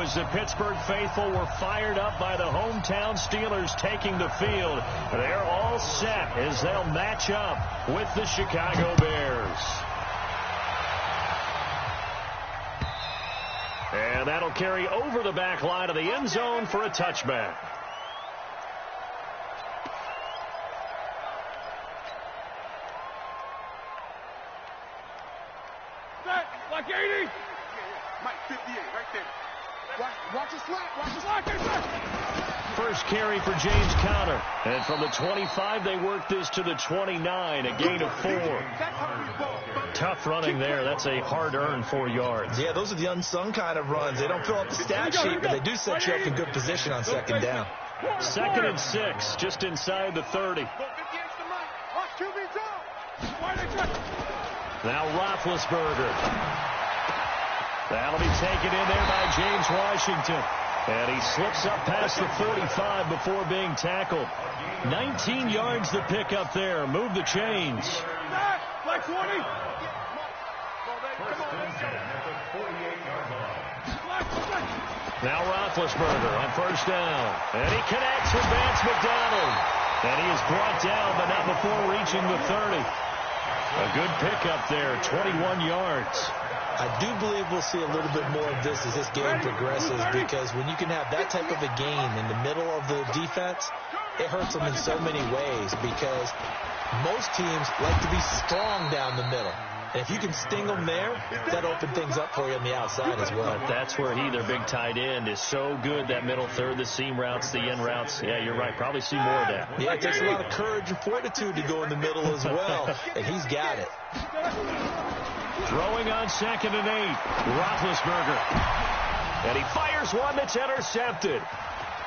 as the Pittsburgh faithful were fired up by the hometown Steelers taking the field. They're all set as they'll match up with the Chicago Bears. And that'll carry over the back line of the end zone for a touchback. Like 80. Mike, 58, right there. Watch the slot. First carry for James Conner. And from the 25, they work this to the 29, a gain of 4. Tough running there. That's a hard-earned 4 yards. Yeah, those are the unsung kind of runs. They don't fill up the stat sheet, but they do set you up in good position on second down. 2nd and 6, just inside the 30. Now Roethlisberger. That'll be taken in there by James Washington. And he slips up past the 45 before being tackled. 19 yards to pick up there. Move the chains. Like 20. Now Roethlisberger on first down. And he connects with Vance McDonald. And he is brought down, but not before reaching the 30. A good pickup there, 21 yards. I do believe we'll see a little bit more of this as this game progresses, because when you can have that type of a gain in the middle of the defense, it hurts them in so many ways, because most teams like to be strong down the middle. And if you can sting them there, that opens things up for you on the outside as well. But that's where their big tight end, is so good, that middle third, the seam routes, the in routes. Yeah, you're right. Probably see more of that. Yeah, it takes a lot of courage and fortitude to go in the middle as well, and he's got it. Throwing on 2nd and 8, Roethlisberger. And he fires one that's intercepted.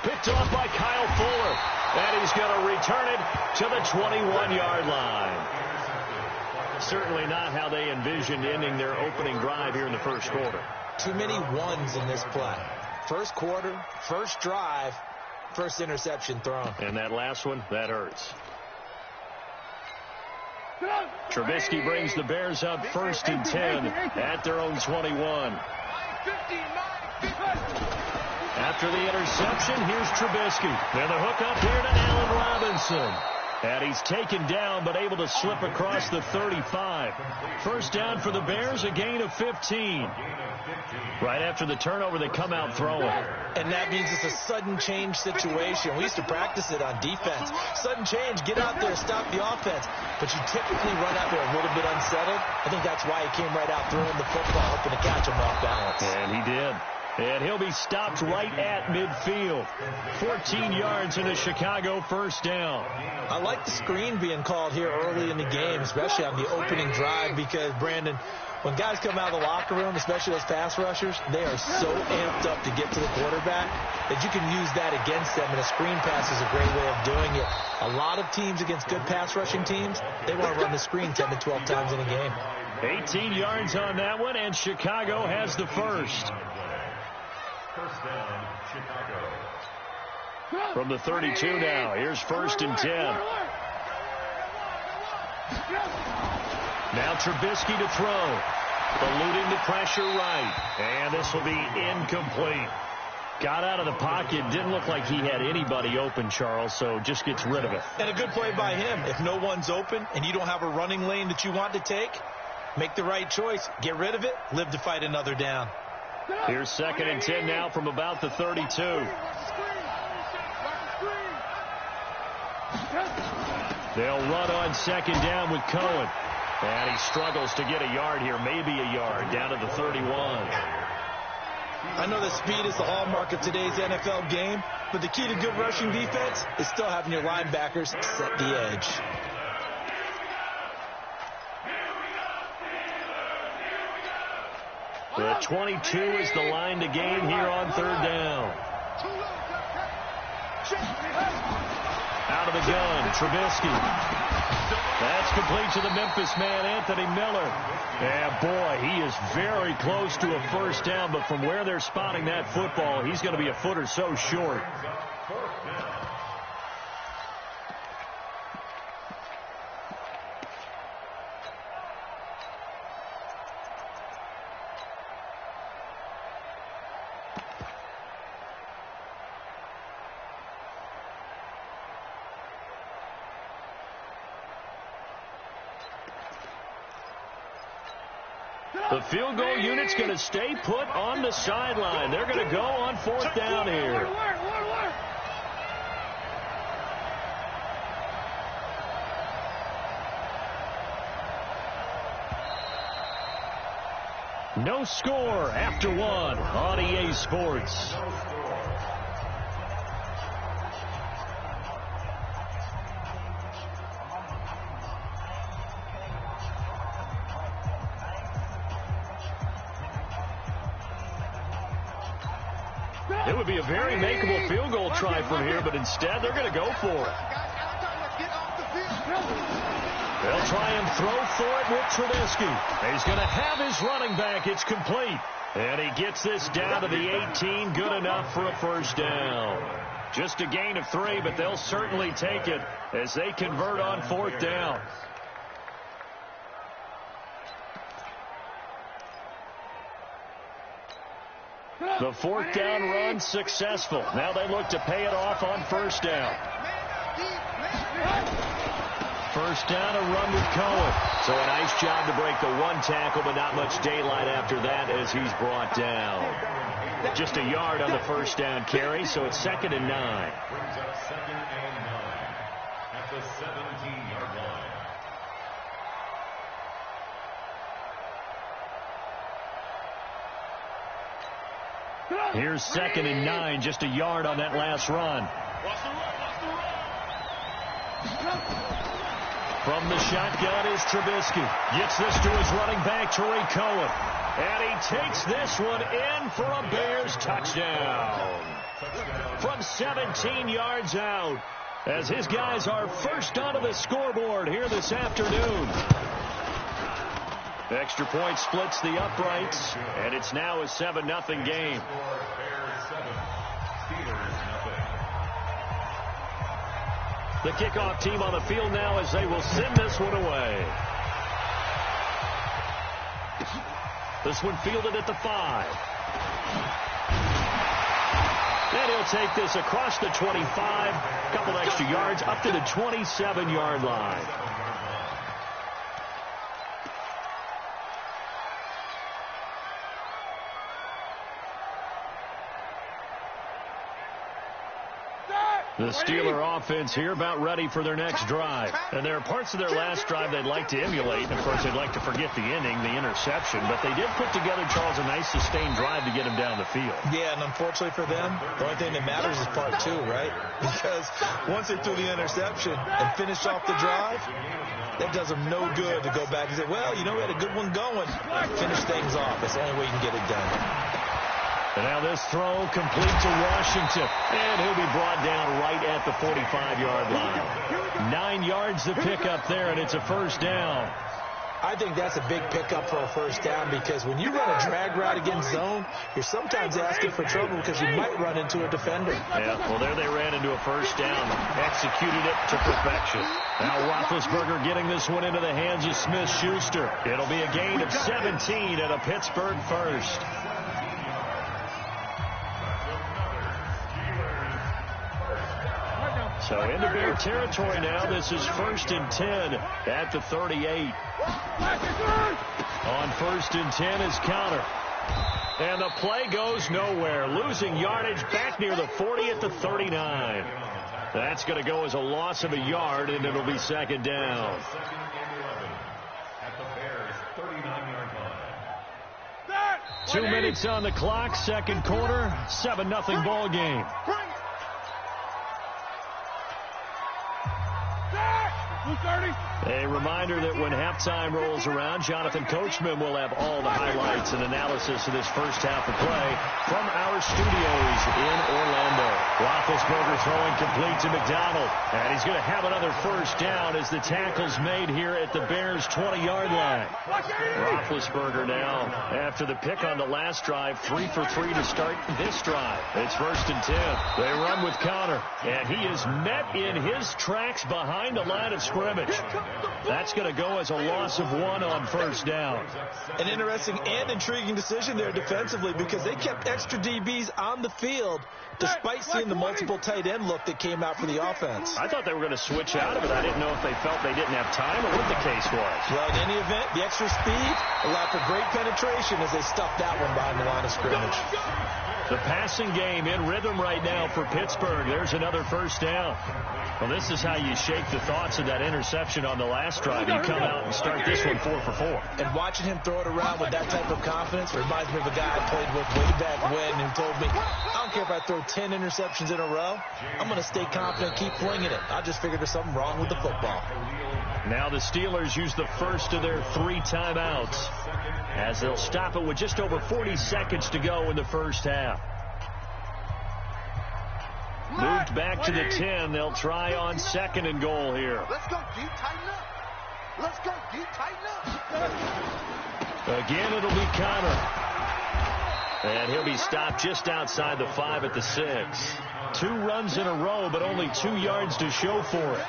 Picked off by Kyle Fuller. And he's going to return it to the 21-yard line. Certainly not how they envisioned ending their opening drive here in the first quarter. Too many ones in this play. First quarter, first drive, first interception thrown. And that last one, that hurts. Trubisky brings the Bears up 1st and 10 at their own 21. After the interception, here's Trubisky. And the hook up here to Allen Robinson. And he's taken down, but able to slip across the 35. First down for the Bears, a gain of 15. Right after the turnover, they come out throwing. And that means it's a sudden change situation. We used to practice it on defense. Sudden change, get out there, stop the offense. But you typically run out there a little bit unsettled. I think that's why he came right out throwing the football, hoping to catch him off balance. And he did. And he'll be stopped right at midfield. 14 yards in a Chicago first down. I like the screen being called here early in the game, especially on the opening drive, because, Brandon, when guys come out of the locker room, especially those pass rushers, they are so amped up to get to the quarterback that you can use that against them, and a screen pass is a great way of doing it. A lot of teams against good pass rushing teams, they want to run the screen 10 to 12 times in a game. 18 yards on that one, and Chicago has the first. First down, Chicago. From the 32 now, here's 1st and 10. Now Trubisky to throw. Eluding the pressure right. And this will be incomplete. Got out of the pocket. Didn't look like he had anybody open, Charles, so just gets rid of it. And a good play by him. If no one's open and you don't have a running lane that you want to take, make the right choice. Get rid of it. Live to fight another down. Here's 2nd and 10 now from about the 32. They'll run on 2nd down with Cohen. And he struggles to get a yard here, maybe a yard, down to the 31. I know that speed is the hallmark of today's NFL game, but the key to good rushing defense is still having your linebackers set the edge. The 22 is the line to gain here on 3rd down. Out of the gun, Trubisky. That's complete to the Memphis man, Anthony Miller. Yeah, boy, he is very close to a first down, but from where they're spotting that football, he's going to be a foot or so short. The field goal unit's going to stay put on the sideline. They're going to go on 4th down here. No score after 1 on EA Sports. It would be a very makeable field goal try from here, but instead they're going to go for it. They'll try and throw for it with Trubisky. He's going to have his running back. It's complete. And he gets this down to the 18. Good enough for a 1st down. Just a gain of 3, but they'll certainly take it as they convert on 4th down. The 4th down run successful. Now they look to pay it off on 1st down. 1st down, a run with Cohen. So a nice job to break the 1 tackle, but not much daylight after that as he's brought down. Just a yard on the 1st down carry, so it's 2nd and 9. Brings up 2nd and 9 at the 17-yard line. Here's 2nd and 9, just a yard on that last run. From the shotgun is Trubisky. Gets this to his running back, Tariq Cohen. And he takes this one in for a Bears touchdown. From 17 yards out, as his guys are first onto the scoreboard here this afternoon. The extra point splits the uprights, and it's now a 7-0 game. The kickoff team on the field now as they will send this one away. This one fielded at the 5. And he'll take this across the 25. A couple extra yards up to the 27-yard line. The Steeler offense here about ready for their next drive. And there are parts of their last drive they'd like to emulate. And, of course, they'd like to forget the inning, the interception. But they did put together, Charles, a nice sustained drive to get him down the field. Yeah, and unfortunately for them, the only thing that matters is part 2, right? Because once they threw the interception and finished off the drive, that does them no good to go back and say, well, you know, we had a good one going. Finish things off. That's the only way you can get it done. And now this throw complete to Washington. And he'll be brought down right at the 45-yard line. 9 yards to pick up there, and it's a 1st down. I think that's a big pickup for a 1st down because when you run a drag route against zone, you're sometimes asking for trouble because you might run into a defender. Yeah, well, there they ran into a 1st down. Executed it to perfection. Now Roethlisberger getting this one into the hands of Smith-Schuster. It'll be a gain of 17 and a Pittsburgh 1st. So into Bear territory now. This is 1st and 10 at the 38. On 1st and 10 is Counter. And the play goes nowhere. Losing yardage back near the 40 at the 39. That's going to go as a loss of a yard, and it'll be 2nd down. 2nd and 11 at the Bears' 39-yard line. 2 minutes on the clock, 2nd quarter, 7-0 ball game. A reminder that when halftime rolls around, Jonathan Coachman will have all the highlights and analysis of this first half of play from our studios in Orlando. Roethlisberger throwing complete to McDonald, and he's going to have another 1st down as the tackle's made here at the Bears' 20-yard line. Roethlisberger now, after the pick on the last drive, 3 for 3 to start this drive. It's 1st and 10. They run with Counter, and he is met in his tracks behind the line of scrimmage. That's going to go as a loss of 1 on 1st down. An interesting and intriguing decision there defensively because they kept extra DBs on the field despite seeing liking the multiple tight end look that came out for the offense. I thought they were going to switch out of it. I didn't know if they felt they didn't have time or what the case was. Well, in any event, the extra speed allowed for great penetration as they stuffed that one behind the line of scrimmage. The passing game in rhythm right now for Pittsburgh. There's another first down. Well, this is how you shake the thoughts of that interception on the last drive. You come out and start this one 4 for 4. And watching him throw it around with that type of confidence reminds me of a guy I played with way back when who told me, I don't care if I throw 10 interceptions in a row. I'm going to stay confident, keep flinging it. I just figured there's something wrong with the football. Now the Steelers use the first of their 3 timeouts as they'll stop it with just over 40 seconds to go in the first half. Moved back to the 10. They'll try on 2nd and goal here. Let's go deep, tighten up. Let's go deep, tighten up. Again, it'll be Connor. And he'll be stopped just outside the 5 at the 6. 2 runs in a row, but only 2 yards to show for it.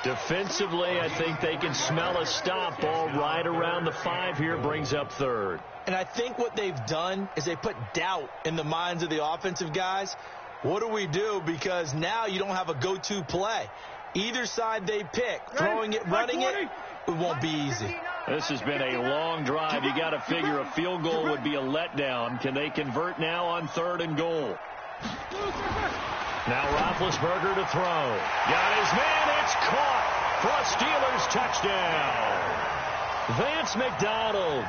Defensively, I think they can smell a stop. Ball right around the 5 here, brings up 3rd. And I think what they've done is they put doubt in the minds of the offensive guys. What do we do? Because now you don't have a go-to play. Either side they pick, throwing it, running it, it won't be easy. This has been a long drive. You got to figure a field goal would be a letdown. Can they convert now on 3rd and goal? Now Roethlisberger to throw. Got his man. It's caught for a Steelers touchdown. Vance McDonald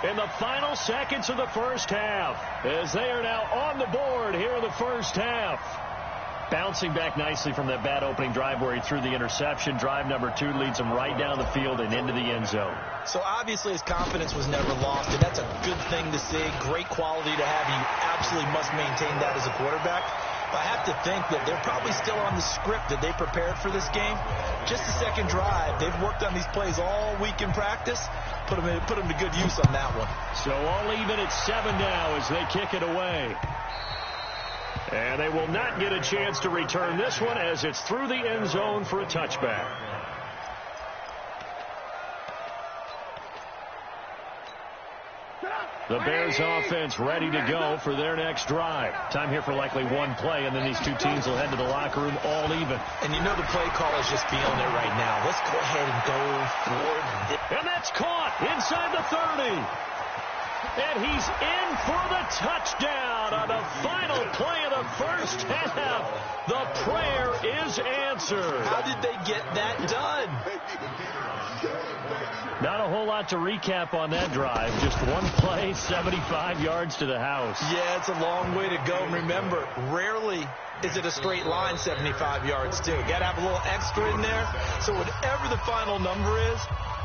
in the final seconds of the first half as they are now on the board here in the first half. Bouncing back nicely from that bad opening drive where he threw the interception. Drive number 2 leads him right down the field and into the end zone. So obviously his confidence was never lost, and that's a good thing to see. Great quality to have. You absolutely must maintain that as a quarterback. But I have to think that they're probably still on the script that they prepared for this game. Just the second drive. They've worked on these plays all week in practice. Put them to good use on that one. So all even at 7 now as they kick it away. And they will not get a chance to return this one as it's through the end zone for a touchback. The Bears offense ready to go for their next drive. Time here for likely one play, and then these two teams will head to the locker room all even. And you know the play call is just feeling it right now. Let's go ahead and go for it. And that's caught inside the 30. And he's in for the touchdown on the final play of the first half. The prayer is answered. How did they get that done? Not a whole lot to recap on that drive. Just one play, 75 yards to the house. Yeah, it's a long way to go. And remember, rarely is it a straight line 75 yards, too. Got to have a little extra in there. So whatever the final number is,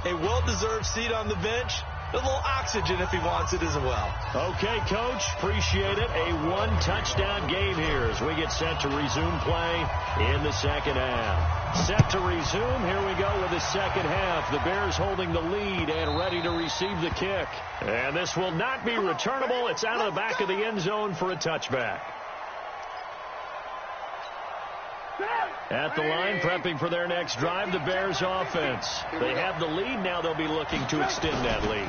a well-deserved seat on the bench, a little oxygen if he wants it as well. Okay, Coach. Appreciate it. A one-touchdown game here as we get set to resume play in the second half. Set to resume. Here we go with the second half. The Bears holding the lead and ready to receive the kick. And this will not be returnable. It's out of the back of the end zone for a touchback. At the line, prepping for their next drive, the Bears offense. They have the lead. Now they'll be looking to extend that lead.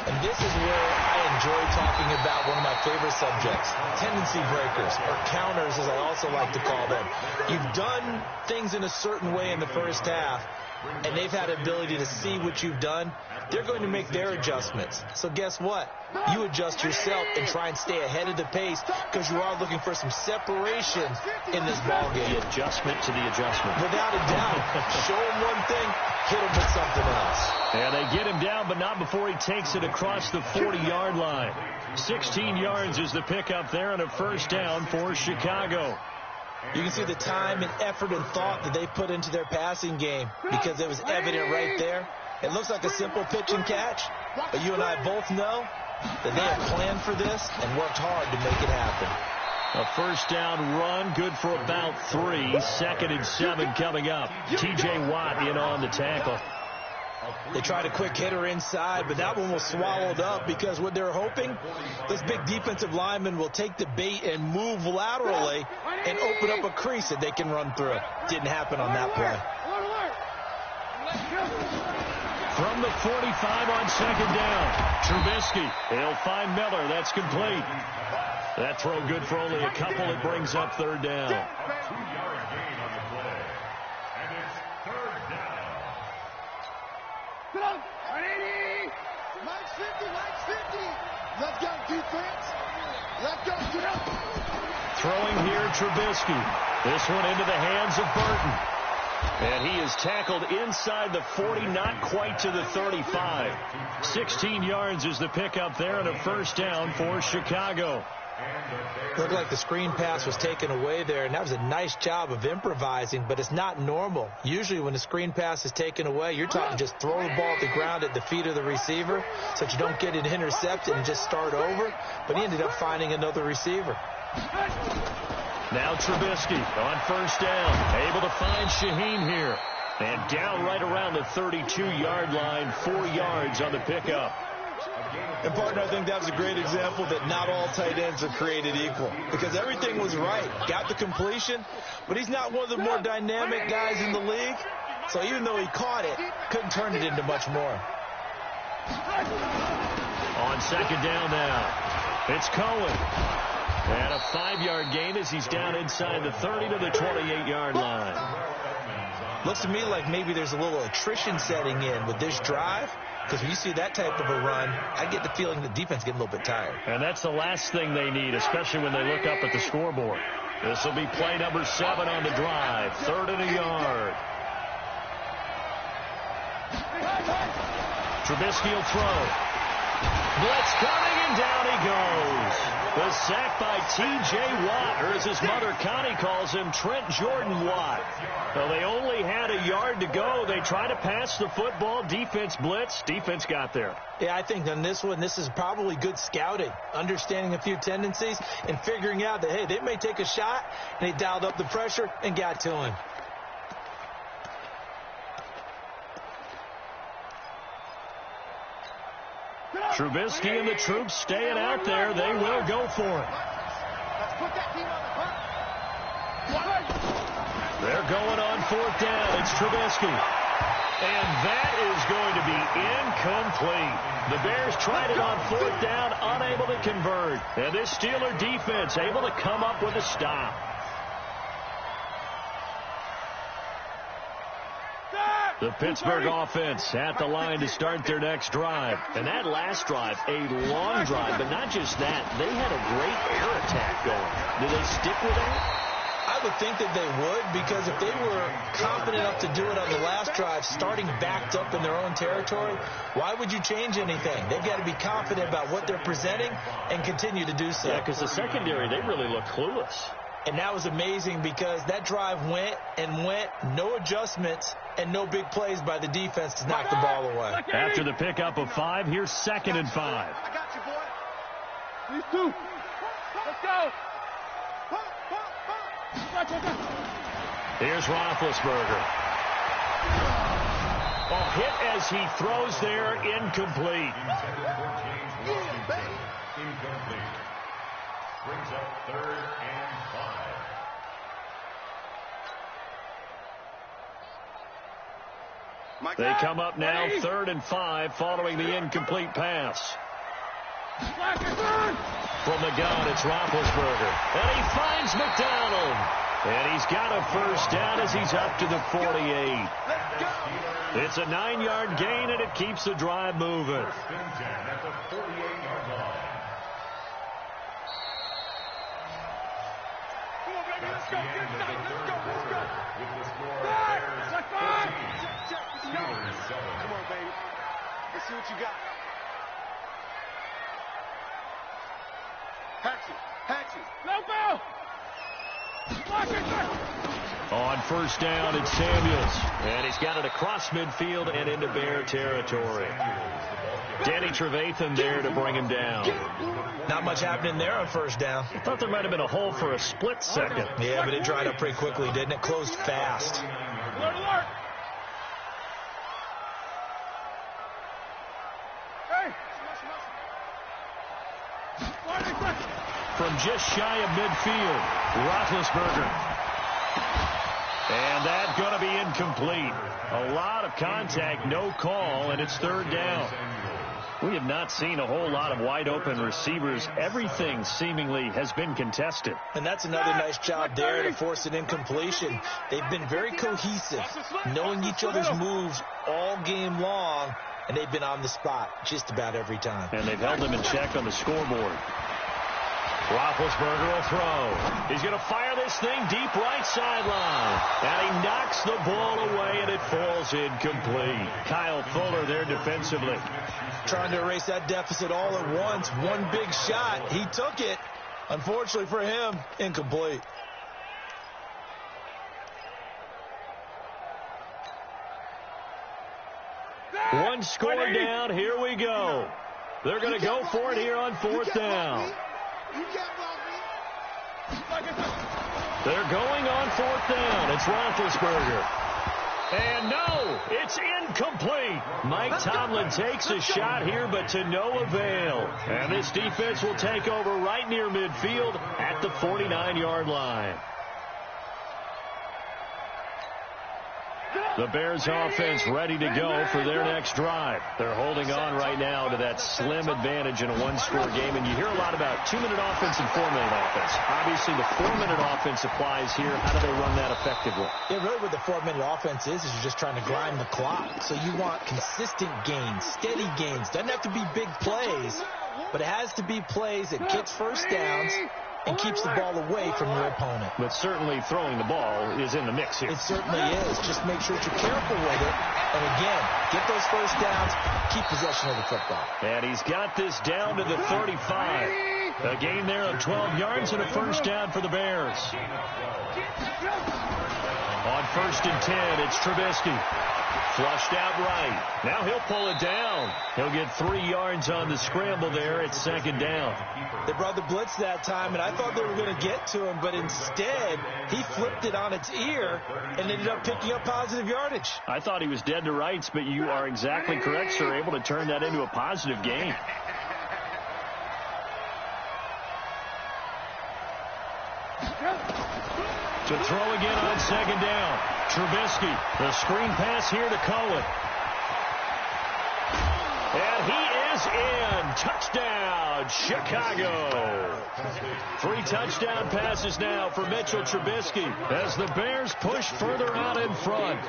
And this is where I enjoy talking about one of my favorite subjects, tendency breakers, or counters as I also like to call them. You've done things in a certain way in the first half, and they've had the ability to see what you've done. They're going to make their adjustments. So guess what? You adjust yourself and try and stay ahead of the pace because you are looking for some separation in this ballgame. The adjustment to the adjustment. Without a doubt. Show him one thing, hit him with something else. And they get him down, but not before he takes it across the 40-yard line. 16 yards is the pickup there and a first down for Chicago. You can see the time and effort and thought that they put into their passing game because it was evident right there. It looks like a simple pitch and catch, but you and I both know that they have planned for this and worked hard to make it happen. A first down run, good for about 3. 2nd and 7 coming up. T.J. Watt in on the tackle. They tried a quick hitter inside, but that one was swallowed up because what they're hoping, this big defensive lineman will take the bait and move laterally and open up a crease that they can run through. Didn't happen on that play. From the 45 on 2nd down, Trubisky. He'll find Miller. That's complete. That throw good for only a couple. It brings up third down. A 2-yard gain on the play. And it's third down. Get up. 180. Mike's 50. Mike's 50. Let's go, defense. Let's go. Get up. Throwing here, Trubisky. This one into the hands of Burton. And he is tackled inside the 40, not quite to the 35. 16 yards is the pickup there, and a first down for Chicago. Looked like the screen pass was taken away there, and that was a nice job of improvising, but it's not normal. Usually when the screen pass is taken away, you're talking just throw the ball at the ground at the feet of the receiver so that you don't get it intercepted and just start over, but he ended up finding another receiver. Now Trubisky on first down, able to find Shaheen here. And down right around the 32-yard line, 4 yards on the pickup. And, partner, I think that was a great example that not all tight ends are created equal, because everything was right. Got the completion, but he's not one of the more dynamic guys in the league. So even though he caught it, couldn't turn it into much more. On second down now, it's Cohen. And a 5-yard gain as he's down inside the 30 to the 28-yard line. Looks to me like maybe there's a little attrition setting in with this drive, because when you see that type of a run, I get the feeling the defense getting a little bit tired. And that's the last thing they need, especially when they look up at the scoreboard. This will be play number 7 on the drive. 3rd and a yard. Trubisky will throw. Blitz coming, and down he goes. The sack by T.J. Watt, or as his mother Connie calls him, Trent Jordan Watt. Well, they only had a yard to go. They try to pass the football. Defense blitz. Defense got there. Yeah, I think on this one, this is probably good scouting, understanding a few tendencies, and figuring out that, hey, they may take a shot, and they dialed up the pressure and got to him. Trubisky and the troops staying out there. They will go for it. They're going on 4th down. It's Trubisky. And that is going to be incomplete. The Bears tried it on 4th down, unable to convert. And this Steeler defense able to come up with a stop. The Pittsburgh offense at the line to start their next drive. And that last drive, a long drive, but not just that. They had a great air attack going. Do they stick with that? I would think that they would, because if they were confident enough to do it on the last drive, starting backed up in their own territory, why would you change anything? They've got to be confident about what they're presenting and continue to do so. Yeah, because the secondary, they really look clueless. And that was amazing because that drive went and went, no adjustments, and no big plays by the defense to knock the ball away. After the pickup of 5, here's 2nd and 5. I got you, boy. These 2. Let's go. Here's Roethlisberger. Oh, hit as he throws there, incomplete. Incomplete. Brings up 3rd and 5. They come up now 3rd and 5 following the incomplete pass. From the gun, it's Roethlisberger. And he finds McDonald. And he's got a first down as he's up to the 48. It's a 9-yard gain, and it keeps the drive moving. 1st and 10 at the 48-yard line. That's the end of the 3rd quarter with the score Bears 14, Steelers 7. Come on, baby. Let's see what you got. Hatchet. No ball. On first down, it's Samuels. And he's got it across midfield and into Bear territory. Danny Trevathan there to bring him down. Not much happening there on first down. I thought there might have been a hole for a split second. Yeah, but it dried up pretty quickly, didn't it? Closed fast. Alert. Hey. From just shy of midfield, Roethlisberger. And that's going to be incomplete. A lot of contact, no call, and it's 3rd down. We have not seen a whole lot of wide-open receivers. Everything seemingly has been contested. And that's another nice job there to force an incompletion. They've been very cohesive, knowing each other's moves all game long, and they've been on the spot just about every time. And they've held them in check on the scoreboard. Roethlisberger will throw. He's going to fire this thing deep right sideline. And he knocks the ball away, and it falls incomplete. Kyle Fuller there defensively. Trying to erase that deficit all at once. One big shot. He took it. Unfortunately for him, incomplete. One score down. Here we go. They're going to go for it here on fourth down. They're going on fourth down. It's Roethlisberger. And no, it's incomplete. Mike Tomlin takes a shot here, but to no avail. And this defense will take over right near midfield at the 49-yard line. The Bears offense ready to go for their next drive. They're holding on right now to that slim advantage in a one-score game. And you hear a lot about 2-minute offense and 4-minute offense. Obviously, the 4-minute offense applies here. How do they run that effectively? Yeah, really what the 4-minute offense is you're just trying to grind the clock. So you want consistent gains, steady gains. Doesn't have to be big plays, but it has to be plays that gets first downs and keeps the ball away from your opponent. But certainly throwing the ball is in the mix here. It certainly is. Just make sure that you're careful with it. And again, get those first downs, keep possession of the football. And he's got this down to the 35. A gain there of 12 yards and a first down for the Bears. On 1st and 10, it's Trubisky. Flushed out right. Now he'll pull it down. He'll get 3 yards on the scramble there. It's 2nd down. They brought the blitz that time, and I thought they were going to get to him, but instead he flipped it on its ear and ended up picking up positive yardage. I thought he was dead to rights, but you are exactly correct, sir. Able to turn that into a positive gain. To throw again on 2nd down. Trubisky, the screen pass here to Cohen. And he is in. Touchdown, Chicago. 3 touchdown passes now for Mitchell Trubisky as the Bears push further out in front.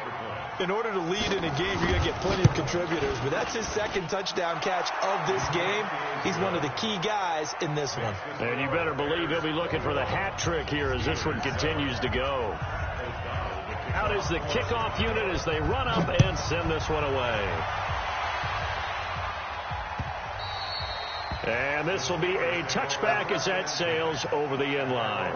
In order to lead in a game, you're going to get plenty of contributors, but that's his 2nd touchdown catch of this game. He's one of the key guys in this one. And you better believe he'll be looking for the hat trick here as this one continues to go. Out is the kickoff unit as they run up and send this one away. And this will be a touchback as that sails over the end line.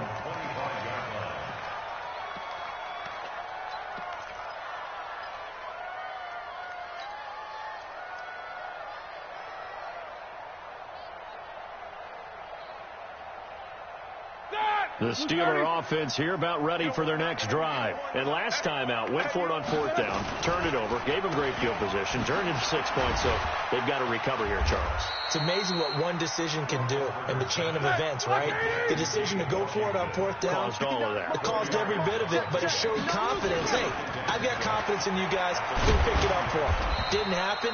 The Steeler offense here about ready for their next drive. And last time out, went for it on 4th down, turned it over, gave them great field position, turned into 6 points, so they've got to recover here, Charles. It's amazing what one decision can do in the chain of events, right? The decision to go for it on 4th down. Caused all of that. It caused every bit of it, but it showed confidence. Hey, I've got confidence in you guys. Go pick it up for them. Didn't happen.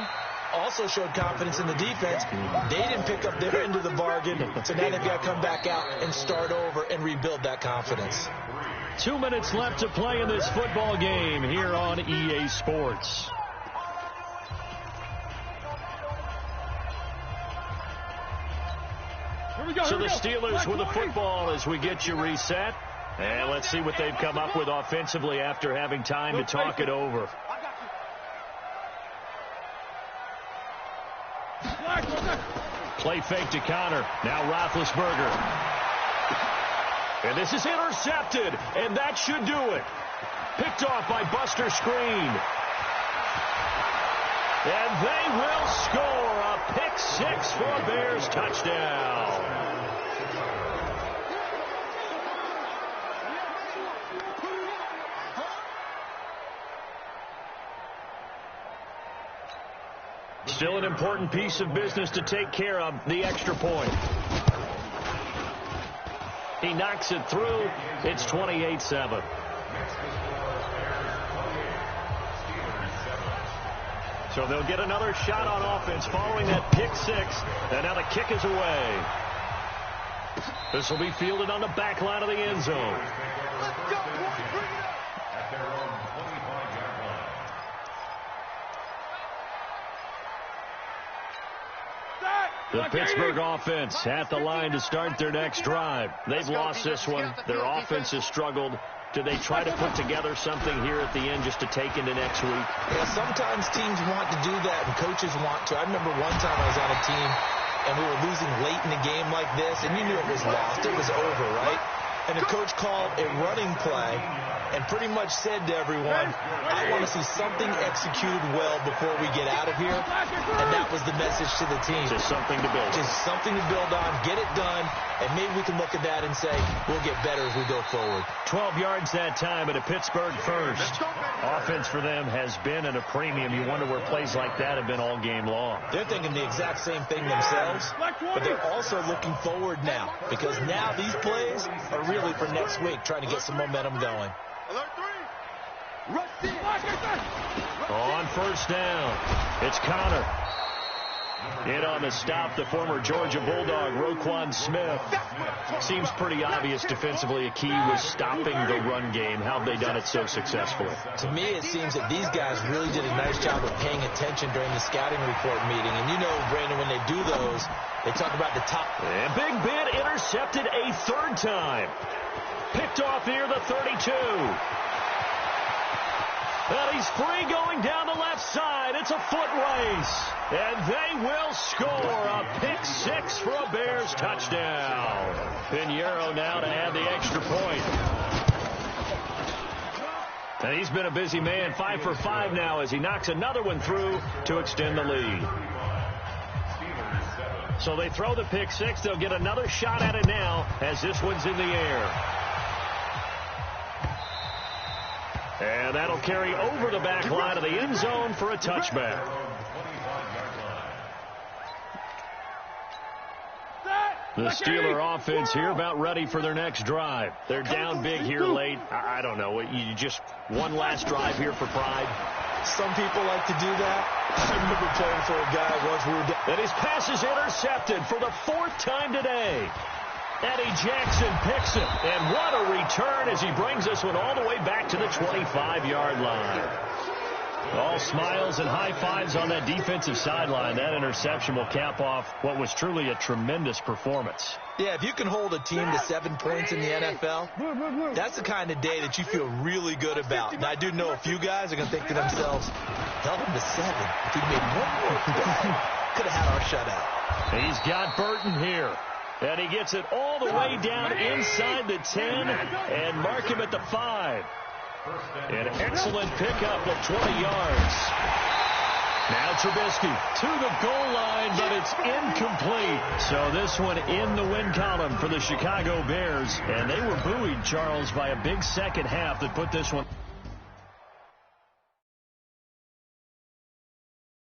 Also showed confidence in the defense. They didn't pick up their end of the bargain, so now they've got to come back out and start over and rebuild that confidence. 2 minutes left to play in this football game here on EA Sports. So the Steelers with the football as we get you reset. And let's see what they've come up with offensively after having time to talk it over. Play fake to Connor. Now Roethlisberger. And this is intercepted. And that should do it. Picked off by Buster Screen. And they will score a pick 6 for a Bears touchdown. Still an important piece of business to take care of, the extra point. He knocks it through. It's 28-7. So they'll get another shot on offense following that pick six. And now the kick is away. This will be fielded on the back line of the end zone. Let's go, boys. Bring it up. At their own 25-yard line. The Pittsburgh offense at the line to start their next drive. They've lost this one. Their offense has struggled. Do they try to put together something here at the end just to take into next week? Yeah, sometimes teams want to do that, and coaches want to. I remember one time I was on a team, and we were losing late in a game like this, and you knew it was lost. It was over, right? And the coach called a running play and pretty much said to everyone, I want to see something executed well before we get out of here. And that was the message to the team. Just something to build on. Just something to build on, get it done, and maybe we can look at that and say, we'll get better as we go forward. 12 yards that time at a Pittsburgh first. Offense for them has been at a premium. You wonder where plays like that have been all game long. They're thinking the exact same thing themselves, but they're also looking forward now, because now these plays are really for next week, trying to get some momentum going. Alert 3. Rush in. On first down, it's Connor. In on the stop, the former Georgia Bulldog, Roquan Smith. Seems pretty obvious defensively a key was stopping the run game. How have they done it so successfully? To me, it seems that these guys really did a nice job of paying attention during the scouting report meeting. And you know, Brandon, when they do those, they talk about the top. And Big Ben intercepted a third time. Picked off near the 32. And he's free going down the left side. It's a foot race. And they will score a pick six for a Bears touchdown. Pinheiro now to add the extra point. And he's been a busy man, 5 for 5 now as he knocks another one through to extend the lead. So they throw the pick six. They'll get another shot at it now as this one's in the air. And that'll carry over the back line of the end zone for a touchback. The Steeler offense here about ready for their next drive. They're down big here late. I don't know. You just one last drive here for pride. Some people like to do that. I remember playing for a guy once we were down. And his pass is intercepted for the 4th time today. Eddie Jackson picks it. And what a return as he brings this one all the way back to the 25-yard line. All smiles and high fives on that defensive sideline. That interception will cap off what was truly a tremendous performance. Yeah, if you can hold a team to 7 points in the NFL, that's the kind of day that you feel really good about. And I do know a few guys are going to think to themselves, held him to 7. If he made one more play, could have had our shutout. He's got Burton here. And he gets it all the way down inside the 10 and mark him at the 5. An excellent pickup of 20 yards. Now Trubisky to the goal line, but it's incomplete. So this one in the win column for the Chicago Bears. And they were buoyed, Charles, by a big second half that put this one.